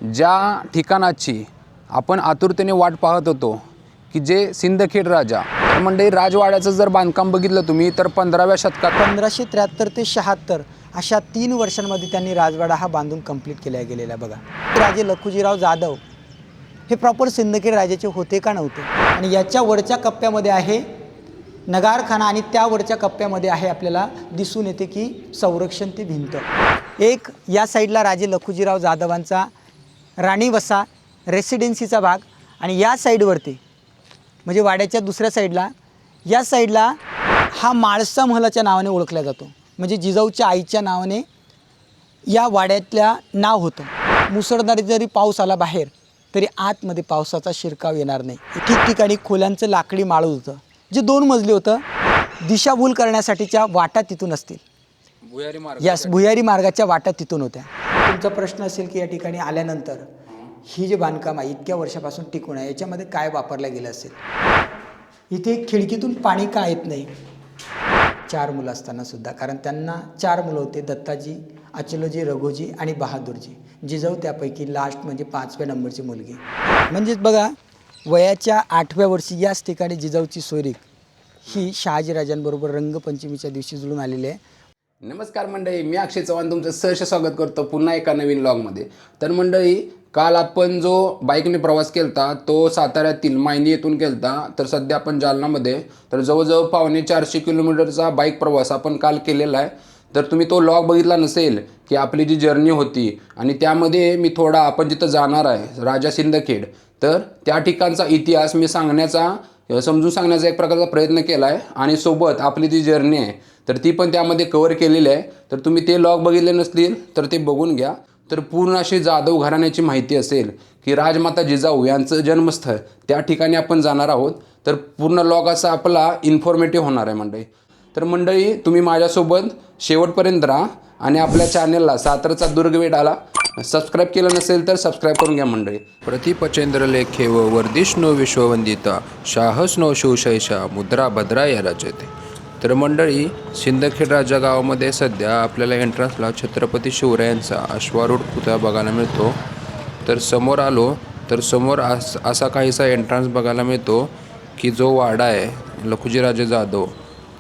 ज्या ठिकाणाची आपण आतुरतेने वाट पाहत होतो की जे सिंदखेड राजा, तर मंडळी राजवाड्याचं जर बांधकाम बघितलं तुम्ही तर 15व्या शतकात 1573 ते 76 अशा 3 वर्षांमध्ये त्यांनी राजवाडा हा बांधून कंप्लीट केला गेलेला बघा। राजे लखुजीराव जाधव हे प्रॉपर सिंदखेड राजाचे होते का नव्हते? आणि याच्या वरच्या कप्प्यामध्ये आहे नगारखाना आणि त्या वरच्या कप्प्यामध्ये आहे आपल्याला दिसून येते की संरक्षण ती भिंत। एक या साईडला राजे लखुजीराव जाधवांचा राणीवसा रेसिडेन्सीचा भाग आणि या साईडवरती म्हणजे वाड्याच्या दुसऱ्या साईडला या साईडला हा माळसा महलाच्या नावाने ओळखला जातो। म्हणजे जिजाऊच्या आईच्या नावाने या वाड्यातल्या नाव होतं। मुसळधार जरी पाऊस आला बाहेर तरी आतमध्ये पावसाचा शिरकाव येणार नाही। ठिकठिकाणी खोल्यांचं लाकडी माळं होतं जे 2 मजली होतं। दिशाभूल करण्यासाठीच्या वाटा तिथून असतील, भुयारी मार्ग भुयारी मार्गाच्या वाटा तिथून होत्या। तुमचा प्रश्न असेल की या ठिकाणी आल्यानंतर ही जे बांधकाम आहे इतक्या वर्षापासून टिकून आहे याच्यामध्ये काय वापरलं गेलं असेल? इथे खिडकीतून पाणी का येत नाही? 4 मुलं असताना सुद्धा, कारण त्यांना 4 मुलं होते, दत्ताजी, अचलोजी, रघोजी आणि बहादूरजी। जिजाऊ त्यापैकी लास्ट म्हणजे 5व्या नंबरची मुलगी। म्हणजेच बघा वयाच्या 8व्या वर्षी याच ठिकाणी जिजाऊची सोयरीक ही शहाजीराजांबरोबर रंगपंचमीच्या दिवशी जुळून आलेली आहे। नमस्कार मंडळी, मी अक्षय चव्हाण तुमचं सहर्ष स्वागत करतो पुन्हा एका नवीन व्लॉगमध्ये। तर मंडळी, काल आपण जो बाईकने प्रवास केलता तो साताऱ्यातील मायनी येथून केलता, तर सध्या आपण जालनामध्ये, तर जवळजवळ 450 किलोमीटरचा बाईक प्रवास आपण काल केलेला आहे। तर तुम्ही तो व्लॉग बघितला नसेल की आपली जी जर्नी होती आणि त्यामध्ये मी थोडा आपण जिथं जाणार आहे राजा सिंदखेड, तर त्या ठिकाणचा इतिहास मी समजून सांगण्याचा एक प्रकारचा प्रयत्न केला आहे आणि सोबत आपली जी जर्नी आहे तर ती पण त्यामध्ये कव्हर केलेली आहे। तर तुम्ही ते व्लॉग बघितले नसतील तर ते बघून घ्या। तर पूर्ण अशी जाधव घराण्याची माहिती असेल की राजमाता जिजाऊ यांचं जन्मस्थळ त्या ठिकाणी आपण जाणार आहोत। तर पूर्ण व्लॉग असा आपला इन्फॉर्मेटिव्ह होणार आहे मंडळी। तर मंडळी, तुम्ही माझ्यासोबत शेवटपर्यंत राहा आणि आपल्या चॅनलला सातारचा दुर्गवेढाला सबस्क्राईब केलं नसेल तर सबस्क्राईब करून घ्या मंडळी। प्रतिपचेंद्र लेखे व वर्धिष्णो विश्ववंदिता शाहसनो शिवशैषा मुद्रा भद्रा या रचते। तर मंडळी, सिंदखेड राजा गावामध्ये सध्या आपल्याला एंट्रन्सला छत्रपती शिवरायांचा अश्वारूढ पुतळा बघायला मिळतो। तर समोर आलो तर समोर असा काहीसा एंट्रन्स बघायला मिळतो की जो वाडा आहे लखुजीराजे जाधव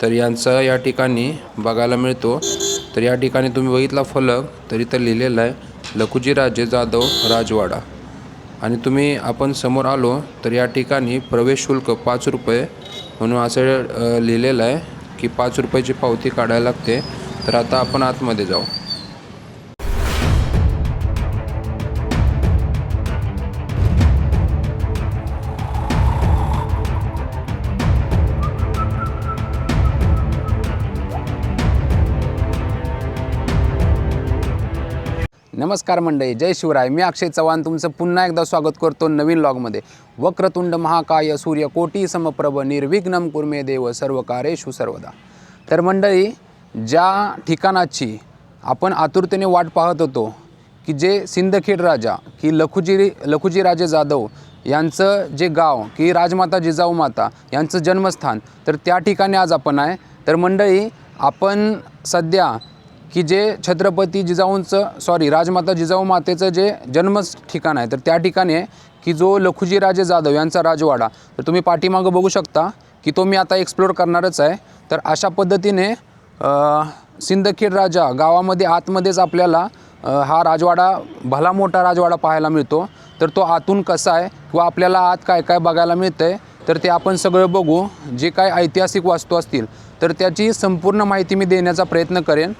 तर यांचा या ठिकाणी बघायला मिळतो। तर या ठिकाणी तुम्ही बघितला फलक तर इथं लिहिलेलं आहे लखुजीराजे जाधव राजवाडा। आणि आपण समोर आलो तर या ठिकाणी प्रवेश शुल्क 5 रुपये म्हणून असं लिहिलेलं आहे की 5 रुपयाची पावती काढायला लागते। तर आता आपण आतमध्ये जाऊ। नमस्कार मंडळी, जय शिवराय। मी अक्षय चव्हाण तुमचं पुन्हा एकदा स्वागत करतो नवीन व्लॉगमध्ये। वक्रतुंड महाकाय सूर्यकोटी समप्रभ निर्विघ्नं कुर्मे देव सर्व कार्येषु सर्वदा। तर मंडळी, ज्या ठिकाणाची आपण आतुरतेने वाट पाहत होतो की जे सिंदखेड राजा की लखुजीराजे जाधव यांचं जे गाव की राजमाता जिजाऊ माता यांचं जन्मस्थान, तर त्या ठिकाणी आज आपण आहे। तर मंडळी, आपण सध्या की जे छत्रपती राजमाता जिजाऊ मातेचं जे जन्म ठिकाण आहे तर त्या ठिकाणी आहे की जो लखुजीराजे जाधव यांचा राजवाडा, तर तुम्ही पाठीमागं बघू शकता की तो मी आता एक्सप्लोर करणारच आहे। तर अशा पद्धतीने सिंदखेड राजा गावामध्ये आतमध्येच आपल्याला हा राजवाडा, भला मोठा राजवाडा पाहायला मिळतो। तर तो आतून कसा आहे किंवा आपल्याला आत काय काय बघायला मिळतं आहे तर ते आपण सगळं बघू। जे काय ऐतिहासिक वास्तू असतील तर त्याची संपूर्ण माहिती मी देण्याचा प्रयत्न करेन।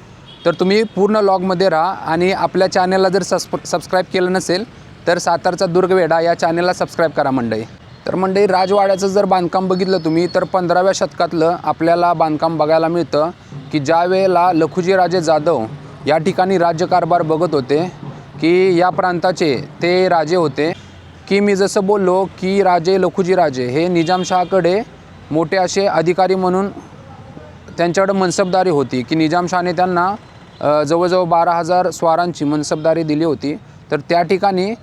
तर तुम्ही पूर्ण व्लॉगमध्ये राहा आणि आपल्या चॅनलला जर सबस्क्राईब केलं नसेल तर सातारचा दुर्गवेढा या चॅनलला सबस्क्राईब करा मंडळी। तर मंडळी, राजवाड्याचं जर बांधकाम बघितलं तुम्ही तर 15व्या शतकातलं आपल्याला बांधकाम बघायला मिळतं की ज्या वेळेला लखुजीराजे जाधव या ठिकाणी राज्यकारभार बघत होते की या प्रांताचे ते राजे होते की मी जसं बोललो की राजे लखुजीराजे हे निजामशाहकडे मोठे असे अधिकारी म्हणून त्यांच्याकडे मनसबदारी होती की निजामशाहने त्यांना जवळजवळ 12,000 स्वारांची मनसबदारी दिली होती। तर त्या ठिकाणी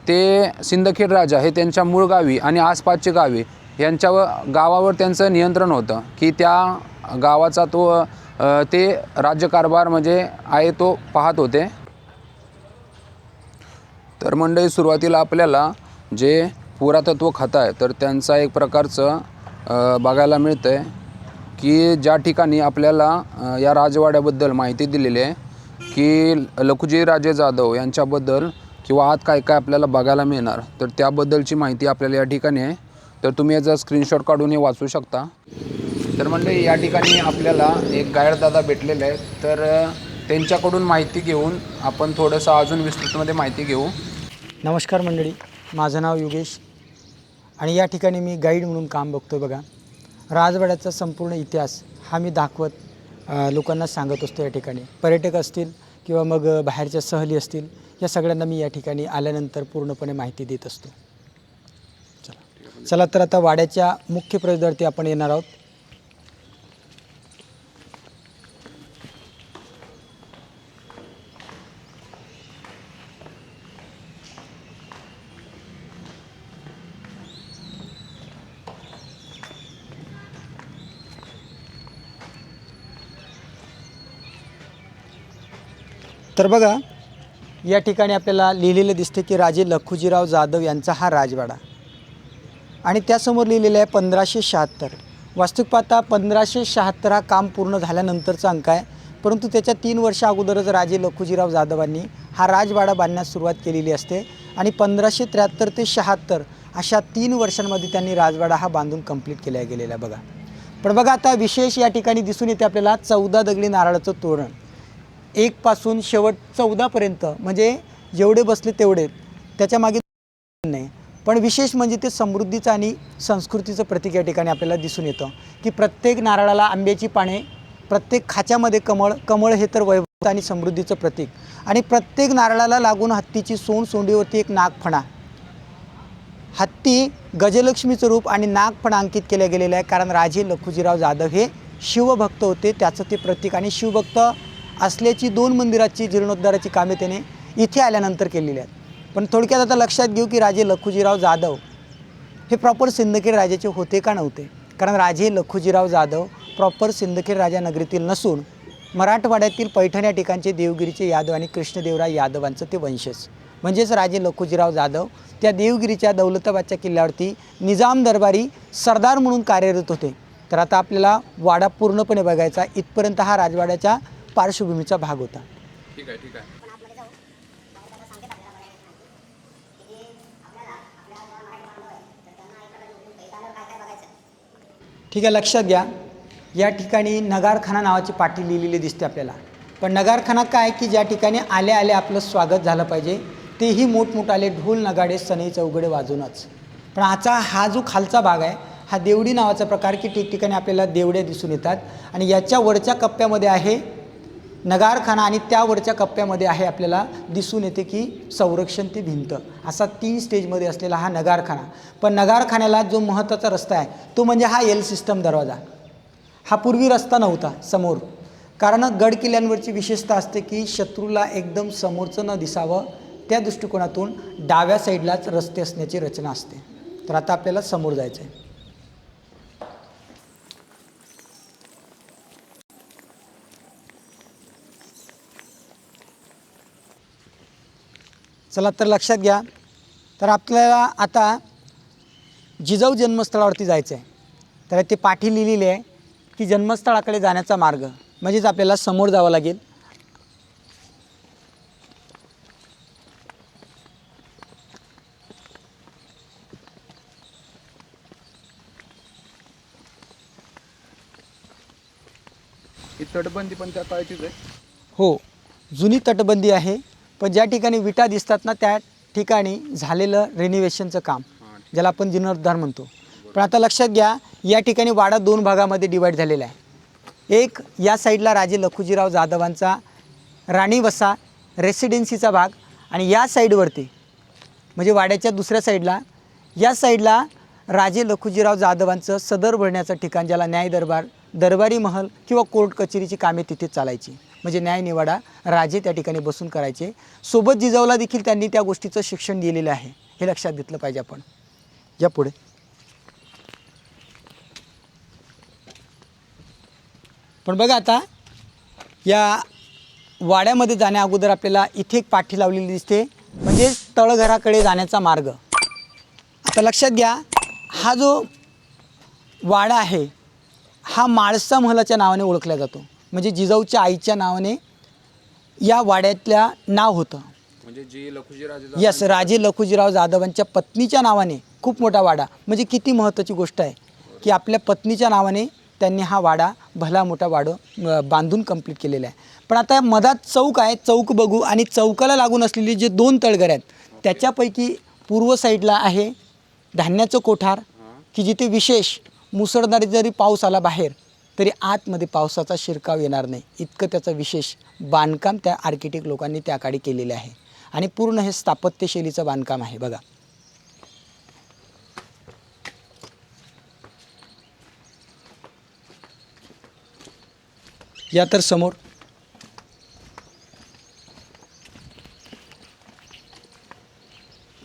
ते सिंदखेड राजा हे त्यांच्या मूळ गावी आणि आसपासचे गावी गावावर त्यांचं नियंत्रण होतं की त्या गावाचा ते राज्यकारभार म्हणजे आहे तो पाहत होते। तर मंडळी, सुरुवातीला आपल्याला जे पुरातत्व खातं आहे तर त्यांचा एक प्रकारचं बघायला मिळतं आहे की ज्या ठिकाणी आपल्याला या राजवाड्याबद्दल माहिती दिलेली आहे की लखुजी राजे जाधव यांच्याबद्दल किंवा आत काय काय आपल्याला बघायला मिळणार, तर त्याबद्दलची माहिती आपल्याला या ठिकाणी आहे. तर तुम्ही याचा स्क्रीनशॉट काढून हे वाचू शकता. तर म्हणजे या ठिकाणी आपल्याला एक गाईड दादा भेटलेले आहेत, तर त्यांच्याकडून माहिती घेऊन आपण थोडंसं अजून विस्तृतमध्ये माहिती घेऊ. नमस्कार मंडळी, माझं नाव योगेश आणि या ठिकाणी मी गाईड म्हणून काम बघतो बघा. राजवाड्याचा संपूर्ण इतिहास हा मी दाखवत लोकांना सांगत असतो. या ठिकाणी पर्यटक असतील किंवा मग बाहेरच्या सहली असतील, या सगळ्यांना मी या ठिकाणी आल्यानंतर पूर्णपणे माहिती देत असतो. चला तर आता वाड्याच्या मुख्य प्रवेशद्वारावरती आपण येणार आहोत. तर बघा, या ठिकाणी आपल्याला लिहिलेलं दिसते की राजे लखुजीराव जाधव यांचा हा राजवाडा आणि त्यासमोर लिहिलेलं आहे 1576. वास्तविक पाहता 1576 हा काम पूर्ण झाल्यानंतरचा अंक आहे, परंतु त्याच्या 3 वर्षा अगोदरच राजे लखुजीराव जाधवांनी हा राजवाडा बांधण्यास सुरुवात केलेली असते आणि 1573 ते 76 अशा 3 वर्षांमध्ये त्यांनी राजवाडा हा बांधून कंप्लीट केला गेलेला बघा. पण बघा, आता विशेष या ठिकाणी दिसून येते आपल्याला 14 दगडी नारळाचं तोरण, 1 पासून शेवट 14 पर्यंत, म्हणजे जेवढे बसले तेवढे, त्याच्या मागे नाही. पण विशेष म्हणजे ते समृद्धीचं आणि संस्कृतीचं प्रतीक या ठिकाणी आपल्याला दिसून येतं की प्रत्येक नारळाला आंब्याची पाने, प्रत्येक खाच्यामध्ये कमळ, कमळ हे तर वैभव आणि समृद्धीचं प्रतीक, आणि प्रत्येक नारळाला लागून हत्तीची सोंडीवरती एक नागफणा, हत्ती गजलक्ष्मीचं रूप आणि नागफणा अंकित केल्या गेलेलं आहे. कारण राजे लखुजीराव जाधव हे शिवभक्त होते, त्याचं ते प्रतीक, आणि शिवभक्त असल्याची 2 मंदिराची जीर्णोद्धाराची कामे त्याने इथे आल्यानंतर केलेली आहेत. पण थोडक्यात आता लक्षात घेऊ की राजे लखुजीराव जाधव हे प्रॉपर सिंदखेड राजाचे होते का नव्हते. कारण राजे लखुजीराव जाधव प्रॉपर सिंदखेड राजा नगरीतील नसून मराठवाड्यातील पैठण या ठिकाणचे देवगिरीचे यादव आणि कृष्णदेवराय यादवांचं ते वंशज, म्हणजेच राजे लखुजीराव जाधव त्या देवगिरीच्या दौलताबादच्या किल्ल्यावरती निजाम दरबारी सरदार म्हणून कार्यरत होते. तर आता आपल्याला वाडा पूर्णपणे बघायचा, इथपर्यंत हा राजवाड्याच्या पार्श्वभूमीचा भाग होता. ठीक आहे, ठीक आहे. ठीक आहे, लक्षात घ्या, या ठिकाणी नगारखाना नावाची पाटी लिहिलेली दिसते आपल्याला. पण नगारखाना काय की ज्या ठिकाणी आल्या आल्या आपलं स्वागत झालं पाहिजे, तेही मोठमोठाले ढोल नगाडे सनई चौघडे वाजूनच. पण हा जो खालचा भाग आहे हा देवडी नावाचा प्रकार की ठिकठिकाणी आपल्याला देवड्या दिसून येतात, आणि याच्या वरच्या कप्प्यामध्ये आहे नगारखाना आणि त्यावरच्या कप्प्यामध्ये आहे आपल्याला दिसून येते की संरक्षण ते भिंत, असा 3 स्टेजमध्ये असलेला हा नगारखाना. पण नगारखान्याला जो महत्त्वाचा रस्ता आहे तो म्हणजे हा एल सिस्टम दरवाजा. हा पूर्वी रस्ता नव्हता समोर, कारण गड किल्ल्यांवरची विशेषता असते की शत्रूला एकदम समोरचं न दिसावं त्या दृष्टिकोनातून डाव्या साईडलाच रस्ते असण्याची रचना असते. तर आता आपल्याला समोर जायचं आहे. चला तर लक्षात घ्या, तर आपल्याला आता जिजाऊ जन्मस्थळावरती जायचं आहे. तर ते पाठी लिहिलेली आहे की जन्मस्थळाकडे जाण्याचा मार्ग, म्हणजेच आपल्याला समोर जावं लागेल. ही तटबंदी पण त्या काळचीच आहे. हो, जुनी तटबंदी आहे, पण ज्या ठिकाणी विटा दिसतात ना त्या ठिकाणी झालेलं रेनिवेशनचं काम, ज्याला आपण जीर्णोद्धार म्हणतो. पण आता लक्षात घ्या, या ठिकाणी वाडा 2 भागामध्ये डिवाईड झालेला आहे. एक या साईडला राजे लखुजीराव जाधवांचा राणीवसा रेसिडेन्सीचा भाग, आणि या साईडवरती म्हणजे वाड्याच्या दुसऱ्या साईडला, या साईडला राजे लखुजीराव जाधवांचं सदर भरण्याचं ठिकाण, ज्याला न्याय दरबार, दरबारी महल किंवा कोर्ट कचेरीची कामे तिथे चालायची. म्हणजे न्याय निवाडा राजे त्या ठिकाणी बसून करायचे. सोबत जिजाऊला देखील त्यांनी त्या गोष्टीचं शिक्षण दिलेलं आहे, हे लक्षात घेतलं पाहिजे आपण. या पुढे पण बघा, आता या वाड्यामध्ये जाण्या अगोदर आपल्याला इथे एक पाठी लावलेली दिसते म्हणजे तळघराकडे जाण्याचा मार्ग. आता लक्षात घ्या, हा जो वाडा आहे हा म्हाळसा महलाच्या नावाने ओळखला जातो. म्हणजे जिजाऊच्या आईच्या नावाने या वाड्यातल्या नाव होतं. म्हणजे जी लखुजीराजे यस, राजे लखुजीराव जाधवांच्या पत्नीच्या नावाने खूप मोठा वाडा. म्हणजे किती महत्त्वाची गोष्ट आहे की आपल्या पत्नीच्या नावाने त्यांनी हा वाडा भला मोठा बांधून कंप्लीट केलेला आहे. पण आता मधात चौक आहे, चौक बघू. आणि चौकाला लागून असलेली जे 2 तळघर आहेत त्याच्यापैकी पूर्व साईडला आहे धान्याचं कोठार, की जिथे विशेष मुसळधार जरी पाऊस आला बाहेर तरी आतमध्ये पावसाचा शिरकाव येणार नाही, इतकं त्याचं विशेष बांधकाम त्या आर्किटेक्ट लोकांनी त्या काळी केलेलं आहे. आणि पूर्ण हे स्थापत्यशैलीचं बांधकाम आहे बघा. या तर समोर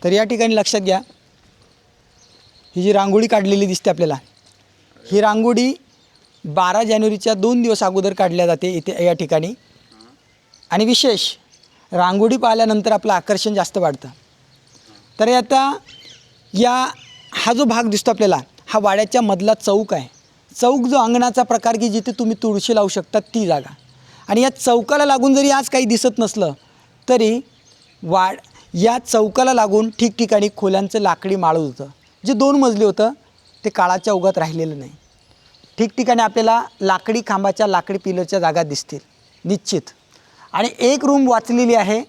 तर या ठिकाणी लक्षात घ्या, ही जी रांगोळी काढलेली दिसते आपल्याला, ही रांगोळी 12 जानेवारीच्या 2 दिवस अगोदर काढल्या जाते इथे या ठिकाणी. आणि विशेष रांगोळी पाहिल्यानंतर आपलं आकर्षण जास्त वाढतं. तर आता हा जो भाग दिसतो आपल्याला हा वाड्याच्या मधला चौक आहे. चौक जो अंगणाचा प्रकार की जिथे तुम्ही तुळशी लावू शकता ती जागा. आणि या चौकाला लागून जरी आज काही दिसत नसलं तरी या चौकाला लागून ठिकठिकाणी खोल्यांचं लाकडी माळं होतं. जे 2 मजली होतं ते काळाच्या ओघात राहिलेलं नाही. ठिकठिकाणी आपल्याला लाकडी खांबाच्या लाकडी पिलरच्या जागा दिसतील निश्चित. आणि एक रूम वाचलेली आहे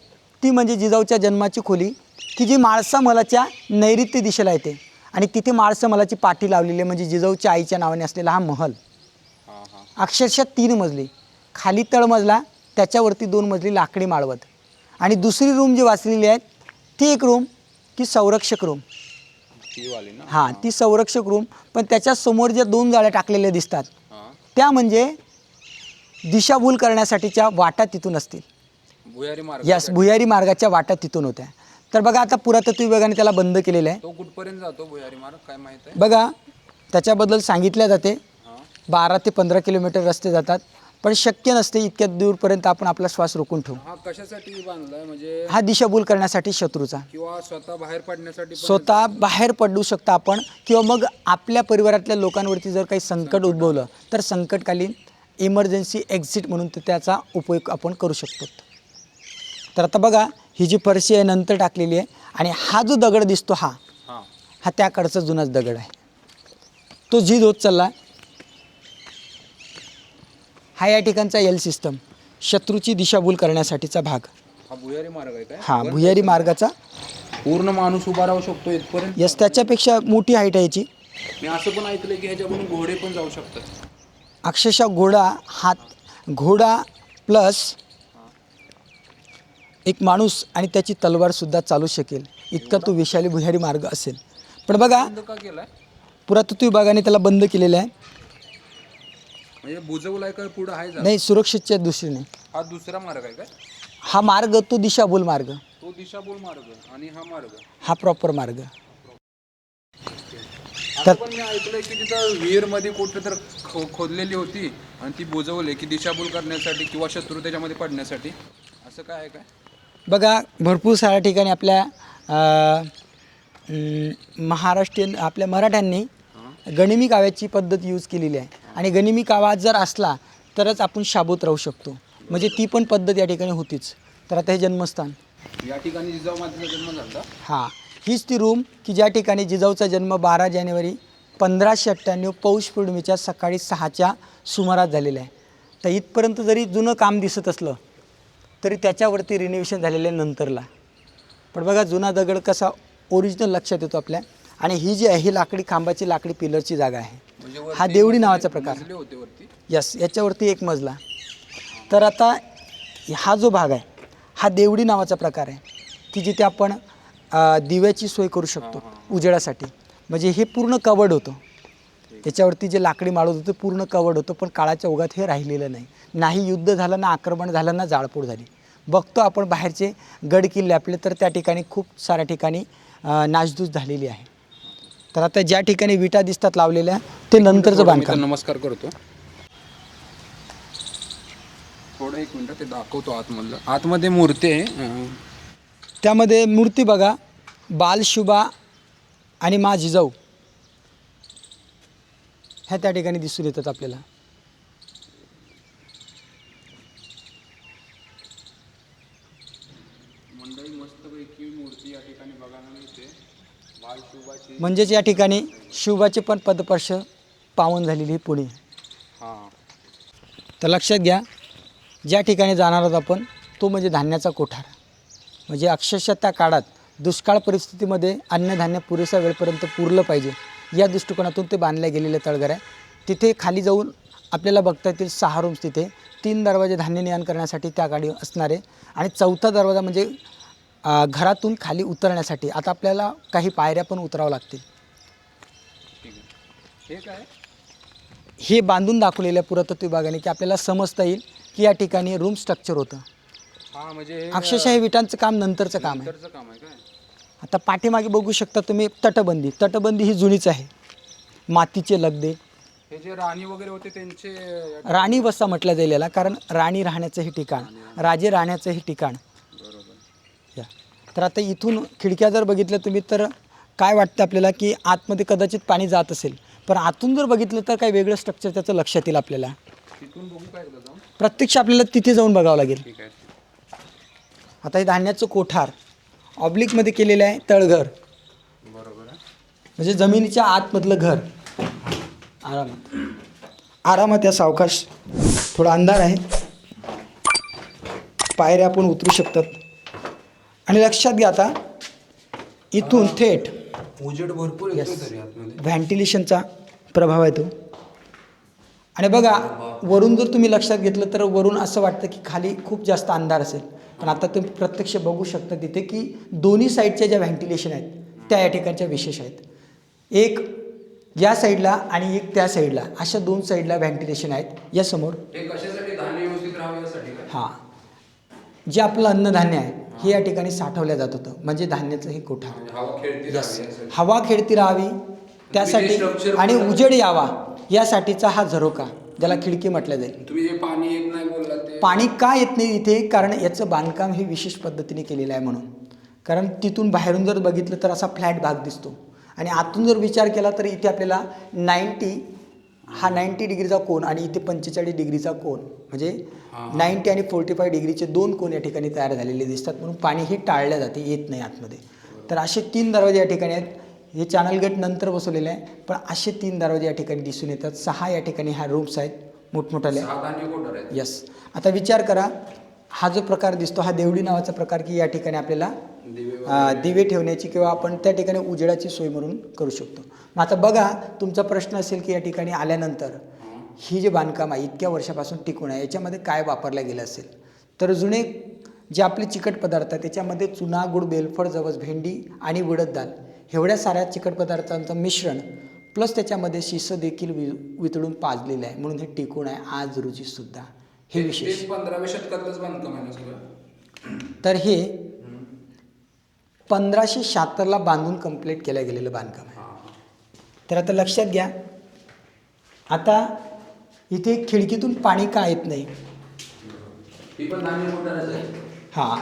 ती म्हणजे जिजाऊच्या जन्माची खोली, की जी म्हाळसा महलाच्या नैऋत्य दिशेला येते. आणि तिथे म्हाळसा महलाची पाठी लावलेली आहे. म्हणजे जिजाऊच्या आईच्या नावाने असलेला हा महल अक्षरशः 3 मजली, खाली तळमजला, त्याच्यावरती 2 मजली लाकडी माळवत. आणि दुसरी रूम जी वाचलेली आहे ती एक रूम की संरक्षक रूम. हां, ती संरक्षक रूम. पण त्याच्या समोर ज्या 2 जाळ्या टाकलेल्या दिसतात त्या म्हणजे दिशाभूल करण्यासाठीच्या वाटा तिथून असतील. यस, भुयारी मार्गाच्या वाटा तिथून होत्या. तर बघा आता पुरातत्व विभागाने त्याला बंद केलेलं आहे. तो कुठपर्यंत जातो भुयारी मार्ग काय माहित आहे? बघा त्याच्याबद्दल सांगितल्या जाते 12 ते 15 किलोमीटर रस्ते जातात. पण शक्य नसते इतक्या दूरपर्यंत आपण आपला श्वास रोखून ठेवू. हा कशासाठी बांधलाय म्हणजे? हा दिशाभूल करण्यासाठी शत्रूचा, किंवा स्वतः बाहेर पडण्यासाठी स्वतः बाहेर पडू शकता आपण, किंवा मग आपल्या परिवारातल्या लोकांवरती जर काही संकट उद्भवलं तर संकटकालीन इमर्जन्सी एक्झिट म्हणून त्याचा उपयोग आपण करू शकतो. तर आता बघा ही जी फरशी आहे नंतर टाकलेली आहे. आणि हा जो दगड दिसतो हा त्याकडचा जुनाच दगड आहे. तो झीज होत चालला. हा या ठिकाणचा एल सिस्टम, शत्रूची दिशाभूल करण्यासाठीचा भाग. हा भुयारी मार्ग आहे काय? हा भुयारी मार्गाचा पूर्ण माणूस उभा राहू शकतो इथपर्यंत? यस, त्याच्यापेक्षा मोठी हाईट आहे याची. मी असं पण ऐकलं की ह्याच्याकडून घोडे पण जाऊ शकतात. अक्षरशः घोडा प्लस एक माणूस आणि त्याची तलवारसुद्धा चालू शकेल इतका तो विशाली भुयारी मार्ग असेल. पण बघा बंद का केलाय? पुरातत्व विभागाने त्याला बंद केलेलं आहे. म्हणजे बुजवलाय का पुढं आहे? नाही, सुरक्षेच्या दृष्टीने. हा दुसरा मार्ग आहे काय? हा मार्ग तो दिशाभूल मार्ग, तो दिशाभूल मार्ग आणि हा मार्ग हा प्रॉपर मार्ग. तर पण मी ऐकलंय की तिथं विहीर मध्ये कुठे तर खोदलेली होती आणि ती बुजवली की दिशाभूल करण्यासाठी किंवा शत्रू त्याच्यामध्ये पडण्यासाठी. असं काय आहे काय? बघा भरपूर साऱ्या ठिकाणी आपल्या महाराष्ट्रीयन आपल्या मराठ्यांनी गनिमी काव्याची पद्धत यूज केलेली आहे. आणि गनिमी कावा जर असला तरच आपण शाबूत राहू शकतो. म्हणजे ती पण पद्धत या ठिकाणी होतीच. तर आता हे जन्मस्थान या ठिकाणी जिजाऊ मातेचा जन्म झाला. हां, हीच ती रूम की ज्या ठिकाणी जिजाऊचा जन्म 12 जानेवारी 1598 पौष पौर्णिमेच्या सकाळी 6च्या सुमारास झालेला आहे. तर इथपर्यंत जरी जुनं काम दिसत असलं तरी त्याच्यावरती रिनोव्हेशन झालेलं आहे नंतरला. पण बघा जुना दगड कसा ओरिजिनल लक्षात येतो आपल्या. आणि ही जी आहे ही लाकडी खांबाची लाकडी पिलरची जागा आहे. हा देवडी नावाचा प्रकार. यस, याच्यावरती एक मजला. तर आता हा जो भाग आहे हा देवडी नावाचा प्रकार आहे की जिथे आपण दिव्याची सोय करू शकतो उजेडासाठी. म्हणजे हे पूर्ण कवर्ड होतं. त्याच्यावरती जे लाकडी माळत होतं पूर्ण कवर्ड होतं. पण काळाच्या ओघात हे राहिलेलं नाही. नाही युद्ध झालं, ना आक्रमण झालं, ना जाळपोळ झाली. बघतो आपण बाहेरचे गड किल्ले आपले तर त्या ठिकाणी खूप साऱ्या ठिकाणी नासधूस झालेली आहे. तर आता ज्या ठिकाणी विटा दिसतात लावलेल्या ते नंतरचं बांधकाम. नमस्कार करतो. थोडं एक मिनटं ते दाखवतो आतमधलं. आतमध्ये मूर्ती आहे. त्यामध्ये मूर्ती बघा, बालशुभा आणि मा जिजाऊ ह्या त्या ठिकाणी दिसून येतात आपल्याला. मंडळी मस्तपैकी मूर्ती या ठिकाणी बघायला मिळते. बालशुभाची म्हणजेच या ठिकाणी शुभाचे पण पदस्पर्श पावन झालेली ही पुणे. हां. तर लक्षात घ्या, ज्या ठिकाणी जाणार आहोत आपण तो म्हणजे धान्याचा कोठार. म्हणजे अक्षरशः त्या काळात दुष्काळ परिस्थितीमध्ये अन्नधान्य पुरेसा वेळपर्यंत पुरलं पाहिजे या दृष्टिकोनातून ते बांधल्या गेलेले तळघर आहे. तिथे खाली जाऊन आपल्याला बघता येतील 6 रूम्स, तिथे 3 दरवाजे धान्य ने आण करण्यासाठी त्या गाडी असणारे आणि 4था दरवाजा म्हणजे घरातून खाली उतरण्यासाठी. आता आपल्याला काही पायऱ्या पण उतरावं लागतील. ठीक आहे. हे काय? हे बांधून दाखवलेल्या पुरातत्व विभागाने की आपल्याला समजता येईल की या ठिकाणी रूम स्ट्रक्चर होतं. हां, म्हणजे अक्षरशः हे विटांचं काम नंतरचं काम आहे. नंतरचं काम आहे काय? आता पाठीमागे बघू शकता तुम्ही तटबंदी ही जुनीच आहे. मातीचे लगदे, हे जे राणी वगैरे होते त्यांचे राणी वस्ता म्हटलं जाईल याला, कारण राणी राहण्याचं हे ठिकाण, राजे राहण्याचं हे ठिकाण. बरोबर. या तर आता इथून खिडक्या जर बघितल्या तुम्ही तर काय वाटतं आपल्याला की आतमध्ये कदाचित पाणी जात असेल, पण आतून जर बघितलं तर काही वेगळं स्ट्रक्चर त्याचं लक्षात येईल आपल्याला. तिथून बघू काय एकदा जाऊन? प्रत्यक्ष आपल्याला तिथे जाऊन बघावं लागेल. ठीक आहे. आता हे धान्याचं कोठार ऑब्लिकमध्ये केलेलं आहे तळघर, बरोबर आहे. म्हणजे जमिनीच्या आतमधलं घर. आरामात या सावकाश. थोडा अंधार आहे, पायऱ्या आपण उतरू शकतात. आणि लक्षात घ्या आता इथून थेट उजेड भरपूर येतो तरी आतमध्ये. व्हेंटिलेशनचा प्रभाव आहे तो. आणि बघा वरून जर तुम्ही लक्षात घेतलं तर वरून असं वाटतं की खाली खूप जास्त अंधार असेल, पण आता तुम्ही प्रत्यक्ष बघू शकता तिथे की दोन्ही साईडच्या ज्या व्हेंटिलेशन आहेत त्या या ठिकाणच्या विशेष आहेत. एक या साईडला आणि एक त्या साईडला, अशा 2 साईडला व्हेंटिलेशन आहेत. या समोर हे कशासाठी? धान्य व्यवस्थित राहावे यासाठी काय? हां, जे आपलं अन्नधान्य आहे हे या ठिकाणी साठवलं जात होतं, म्हणजे धान्याचं हे कोठार. म्हणजे हवा खेळती राहावी यासाठी. हवा खेळती राहावी त्यासाठी structure आणि पण उजेड यावा यासाठीचा हा झरोका, ज्याला खिडकी म्हटलं जाईल. तुम्ही जे पाणी येत नाही बोलला ते पाणी का येत नाही इथे? कारण याचं बांधकाम हे विशेष पद्धतीने केलेलं आहे म्हणून. कारण तिथून बाहेरून जर बघितलं तर असा फ्लॅट भाग दिसतो आणि आतून जर विचार केला तर इथे आपल्याला 90 डिग्रीचा कोन आणि इथे 45 डिग्रीचा कोन, म्हणजे 90 आणि 45 डिग्रीचे 2 कोन या ठिकाणी तयार झालेले दिसतात, म्हणून पाणी हे टाळल्या जाते, येत नाही आतमध्ये. तर असे 3 दरवाजे या ठिकाणी आहेत. हे चॅनल गेट नंतर बसवलेले आहे, पण असे 3 दरवाजे या ठिकाणी दिसून येतात. 6 या ठिकाणी ह्या रूम्स आहेत मोठमोठाले. 6 धान्य कोठार आहेत. यस. आता विचार करा, हा जो प्रकार दिसतो हा देवडी नावाचा प्रकार, की या ठिकाणी आपल्याला दिवे ठेवण्याची किंवा आपण त्या ठिकाणी उजेडाची सोय म्हणून करू शकतो. मग आता बघा, तुमचा प्रश्न असेल की या ठिकाणी आल्यानंतर ही जे बांधकाम आहे इतक्या वर्षापासून टिकून आहे याच्यामध्ये काय वापरलं गेलं असेल. तर जुने जे आपले चिकट पदार्थ आहेत त्याच्यामध्ये चुना, गुळ, बेलफळ, जवस, भेंडी आणि उडद डाळ एवढ्या साऱ्या चिकट पदार्थांचं मिश्रण प्लस त्याच्यामध्ये शिसं देखील वितळून पाजलेलं आहे, म्हणून हे टिकून आहे आज रोजी सुद्धा. हे विशेष. 15व्या शतकातलंच बांधकाम आहे ना सगळं? तर हे 1576ला बांधून कंप्लीट केलं गेलेलं बांधकाम आहे. तर आता लक्षात घ्या, आता इथे खिडकीतून पाणी का येत नाही? ही पण धान्य कोठारच आहे. हां,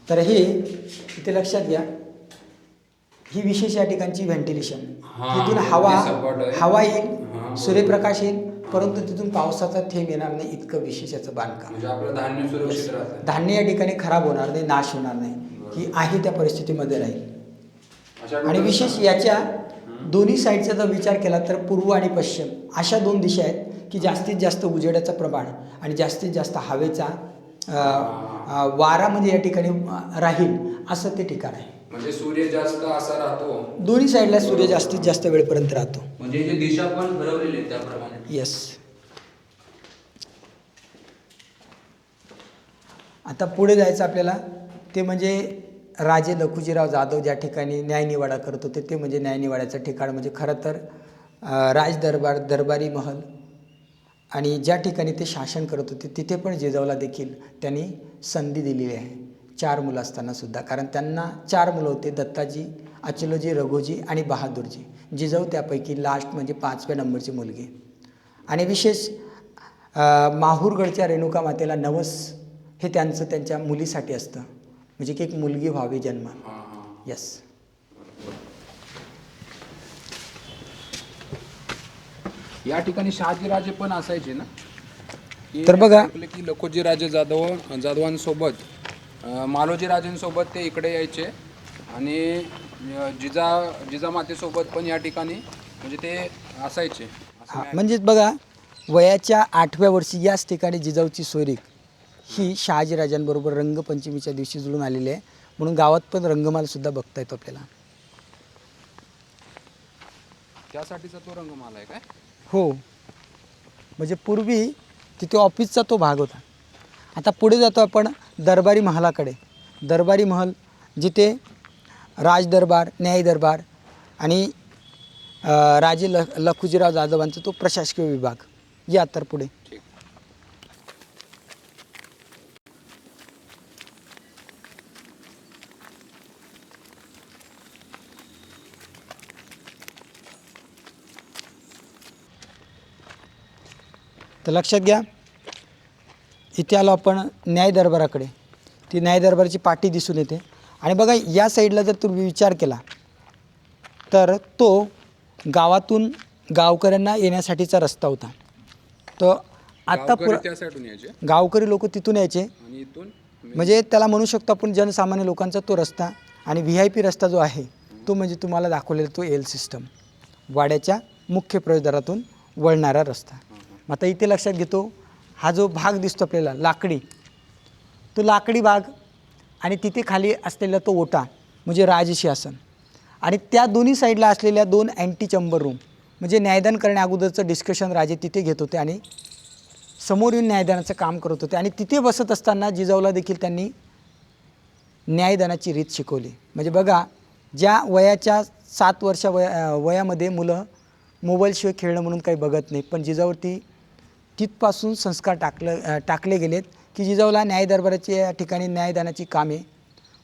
तर हे इथे लक्षात घ्या, ही विशेष या ठिकाणची व्हेंटिलेशन. तिथून हवा येईल, सूर्यप्रकाश येईल, परंतु तिथून पावसाचा थेंब येणार नाही, इतकं विशेष याचं बांधकाम. म्हणजे आपलं धान्य सुरक्षित राहतं. धान्य या ठिकाणी खराब होणार नाही, नाश होणार नाही, ही आहे त्या परिस्थितीमध्ये राहील. आणि विशेष याच्या दोन्ही साईडचा जर विचार केला तर पूर्व आणि पश्चिम अशा 2 दिशा आहेत की जास्तीत जास्त उजेडाचं प्रमाण आणि जास्तीत जास्त हवेचा वारा म्हणजे या ठिकाणी राहील असं ते ठिकाण आहे. म्हणजे सूर्य जास्त असा राहतो, दोन्ही साईडला सूर्य जास्तीत जास्त वेळपर्यंत राहतो. म्हणजे जे दिशा पण ठरवलेली आहे त्याप्रमाणे. येस. आता पुढे जायचं आपल्याला, ते म्हणजे राजे लखुजीराव जाधव ज्या ठिकाणी न्यायनिवाडा करत होते ते म्हणजे न्यायनिवाड्याचं ठिकाण. म्हणजे खरं तर दरबारी महल आणि ज्या ठिकाणी ते शासन करत होते तिथे पण जिजाऊला देखील त्यांनी संधी दिलेली आहे 4 मुलं असताना सुद्धा. कारण त्यांना 4 मुलं होते, दत्ताजी, अचलोजी, रघोजी आणि बहादूरजी. जिजाऊ त्यापैकी लास्ट म्हणजे 5व्या नंबरची मुलगी. आणि विशेष माहूरगडच्या रेणुका मातेला नवस हे त्यांच्या मुलीसाठी असतं. म्हणजे की एक मुलगी व्हावी जन्माला. यस. या ठिकाणी शहाजीराजे पण असायचे ना? तर बघा, ऐकलं की लखुजीराजे जाधवांसोबत मालोजी राजेंसोबत ते इकडे यायचे आणि जिजामातेसोबत पण या ठिकाणी म्हणजे ते असायचे. म्हणजेच बघा, वयाच्या 8व्या वर्षी याच ठिकाणी जिजाऊची सोयरीक ही शहाजीराजांबरोबर रंगपंचमीच्या दिवशी जुळून आलेली आहे. म्हणून गावात पण रंगमालसुद्धा बघता येतो आपल्याला. त्यासाठीचा तो रंगमाला आहे काय? हो, म्हणजे पूर्वी तिथे ऑफिसचा तो भाग होता. आता पुढे जातो आपण दरबारी महालाकडे. दरबारी महल जिथे राजदरबार, न्यायदरबार आणि राजे लखुजीराव जाधवांचा तो प्रशासकीय विभाग. या तर पुढे तर लक्षात घ्या, इथे आलो आपण न्याय दरबाराकडे. ती न्याय दरबाराची पाटी दिसून येते आणि बघा या साईडला जर तुम्ही विचार केला तर तो गावातून गावकऱ्यांना येण्यासाठीचा रस्ता होता. तो आता त्या साईडून यायचे गावकरी लोक तिथून यायचे आणि इथून म्हणजे त्याला म्हणू शकतो आपण जनसामान्य लोकांचा तो रस्ता. आणि VIP रस्ता जो आहे तो म्हणजे तुम्हाला दाखवलेला तो एल सिस्टम, वाड्याच्या मुख्य प्रवेशद्वारातून वळणारा रस्ता. मग आता इथे लक्षात घेतो, हा जो भाग दिसतो आपल्याला लाकडी, तो लाकडी भाग आणि तिथे खाली असलेला तो ओटा म्हणजे राजसिंहासन आणि त्या दोन्ही साईडला असलेल्या 2 अँटी चंबर रूम म्हणजे न्यायदान करण्या अगोदरचं डिस्कशन राजे तिथे घेत होते आणि समोर येऊन न्यायदानाचं काम करत होते. आणि तिथे बसत असताना जिजाऊला देखील त्यांनी न्यायदानाची रीत शिकवली. म्हणजे बघा, ज्या वयाच्या 7 वर्षा वयामध्ये मुलं मोबाईलशिवाय खेळणं म्हणून काही बघत नाही, पण जिजाऊवरती तिथपासून संस्कार टाकले गेलेत की जिजाऊला न्याय दरबाराची या ठिकाणी न्यायदानाची कामे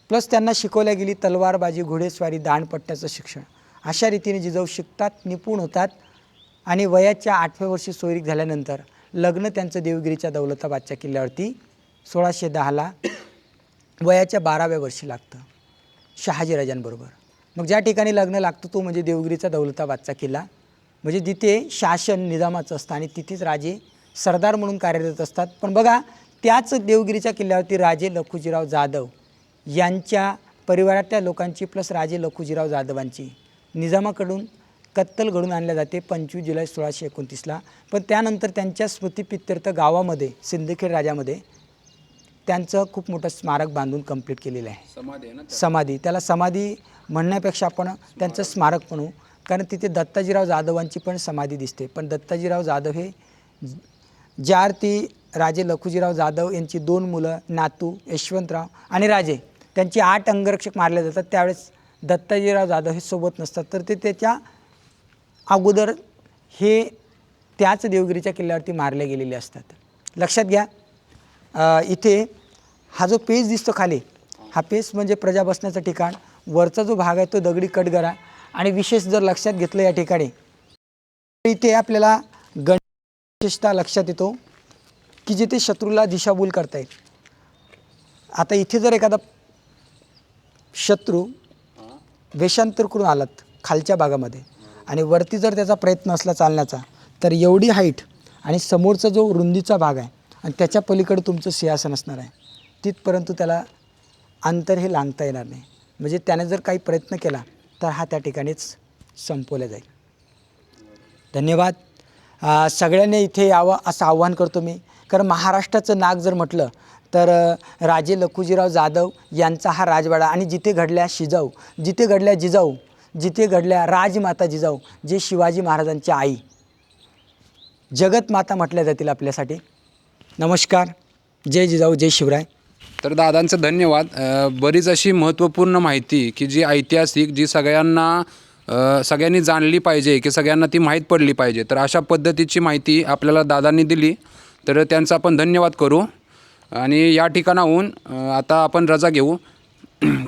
प्लस त्यांना शिकवल्या गेली तलवारबाजी, घोडेस्वारी, दांडपट्ट्याचं शिक्षण. अशा रीतीने जिजाऊ शिकतात, निपुण होतात आणि वयाच्या 8व्या वर्षी सोयरीक झाल्यानंतर लग्न त्यांचं देवगिरीच्या दौलताबादच्या किल्ल्यावरती 1610ला वयाच्या 12व्या वर्षी लागतं शहाजीराजांबरोबर. मग ज्या ठिकाणी लग्न लागतं तो म्हणजे देवगिरीचा दौलताबादचा किल्ला, म्हणजे जिथे शासन निजामाचं असतं आणि तिथेच राजे सरदार म्हणून कार्यरत असतात. पण बघा, त्याच देवगिरीच्या किल्ल्यावरती राजे लखुजीराव जाधव यांच्या परिवारातल्या लोकांची प्लस राजे लखुजीराव जाधवांची निजामाकडून कत्तल घडून आणल्या जाते 25 जुलै 1629ला. पण त्यानंतर त्यांच्या स्मृतिप्रित्यर्थ गावामध्ये सिंदखेड राजामध्ये त्यांचं खूप मोठं स्मारक बांधून कंप्लीट केलेलं आहे. समाधी, त्याला समाधी म्हणण्यापेक्षा आपण त्यांचं स्मारक म्हणू, कारण तिथे दत्ताजीराव जाधवांची पण समाधी दिसते. पण दत्ताजीराव जाधव हे ज्या अर्थी राजे लखुजीराव जाधव यांची 2 मुलं नातू यशवंतराव आणि राजे त्यांची 8 अंगरक्षक मारले जातात, त्यावेळेस दत्ताजीराव जाधव हे सोबत नसतात. तर ते त्याच्या अगोदर हे त्याच देवगिरीच्या किल्ल्यावरती मारले गेलेले असतात. लक्षात घ्या, इथे हा जो पेज दिसतो खाली, हा पेज म्हणजे प्रजा बसण्याचं ठिकाण. वरचा जो भाग आहे तो दगडी कटगरा. आणि विशेष जर लक्षात घेतलं या ठिकाणी तर इथे आपल्याला विशेषतः लक्षात येतो की जिथे शत्रूला दिशाभूल करता येईल. आता इथे जर एखादा शत्रू वेषांतर करून आलात खालच्या भागामध्ये आणि वरती जर त्याचा प्रयत्न असला चालण्याचा, तर एवढी हाईट आणि समोरचा जो रुंदीचा भाग आहे आणि त्याच्या पलीकडे तुमचं सिंहासन असणार आहे, तिथपर्यंत त्याला अंतर हे लांबता येणार नाही. म्हणजे त्याने जर काही प्रयत्न केला तर हा त्या ठिकाणीच संपवला जाईल. धन्यवाद. सगळ्यांनी इथे यावं असं आव्हान करतो मी, कारण महाराष्ट्राचं नाक जर म्हटलं तर राजे लखुजीराव जाधव यांचा हा राजवाडा आणि जिथे घडल्या शिजाऊ, जिथे घडल्या जिजाऊ, जिथे घडल्या राजमाता जिजाऊ, जे शिवाजी महाराजांच्या आई, जगतमाता म्हटल्या जातील आपल्यासाठी. नमस्कार. जय जिजाऊ, जय शिवराय. तर दादांचं धन्यवाद. बरीच अशी महत्त्वपूर्ण माहिती की जी ऐतिहासिक, जी सगळ्यांनी जाणली पाहिजे, की सगळ्यांना ती माहीत पडली पाहिजे. तर अशा पद्धतीची माहिती आपल्याला दादांनी दिली, तर त्यांचा आपण धन्यवाद करू. आणि या ठिकाणाहून आता आपण रजा घेऊ.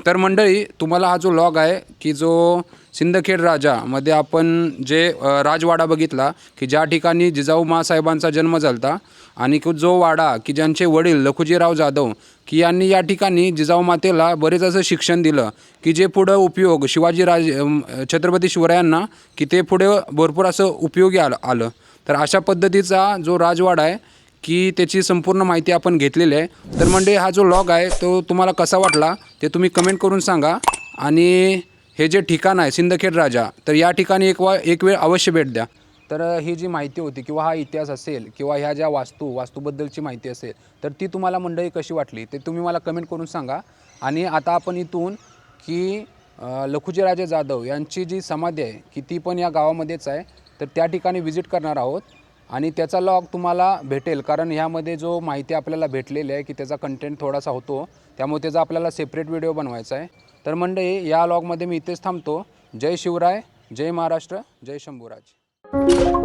तर मंडळी, तुम्हाला हा जो लॉग आहे की जो सिंदखेड राजामध्ये आपण जे राजवाडा बघितला की ज्या ठिकाणी जिजाऊ माँसाहेबांचा जन्म झाला आणि जो वाडा की ज्यांचे वडील लखुजीराव जाधव की यांनी या ठिकाणी जिजाऊ मातेला बरेच असं शिक्षण दिलं की जे पुढं उपयोग छत्रपती शिवरायांना की ते पुढे भरपूर असं उपयोगी आलं. तर अशा पद्धतीचा जो राजवाडा आहे की त्याची संपूर्ण माहिती आपण घेतलेली आहे. तर म्हणजे हा जो लॉग आहे तो तुम्हाला कसा वाटला ते तुम्ही कमेंट करून सांगा. आणि हे जे ठिकाण आहे सिंदखेड राजा, तर या ठिकाणी एक वेळ अवश्य भेट द्या. तर ही जी माहिती होती किंवा हा इतिहास असेल किंवा ह्या ज्या वास्तूबद्दलची माहिती असेल तर ती तुम्हाला मंडळी कशी वाटली ते तुम्ही मला कमेंट करून सांगा. आणि आता आपण इथून की लखुजीराजे जाधव यांची जी समाधी आहे की ती पण या गावामध्येच आहे, तर त्या ठिकाणी व्हिजिट करणार आहोत. आणि त्याचा लॉग तुम्हाला भेटेल, कारण ह्यामध्ये जो माहिती आपल्याला भेटलेली आहे की त्याचा कंटेंट थोडासा होतो, त्यामुळे त्याचा आपल्याला सेपरेट व्हिडिओ बनवायचा आहे. तर मंडळी, या लॉगमध्ये मी इथेच थांबतो. जय शिवराय, जय महाराष्ट्र, जय शंभूराज.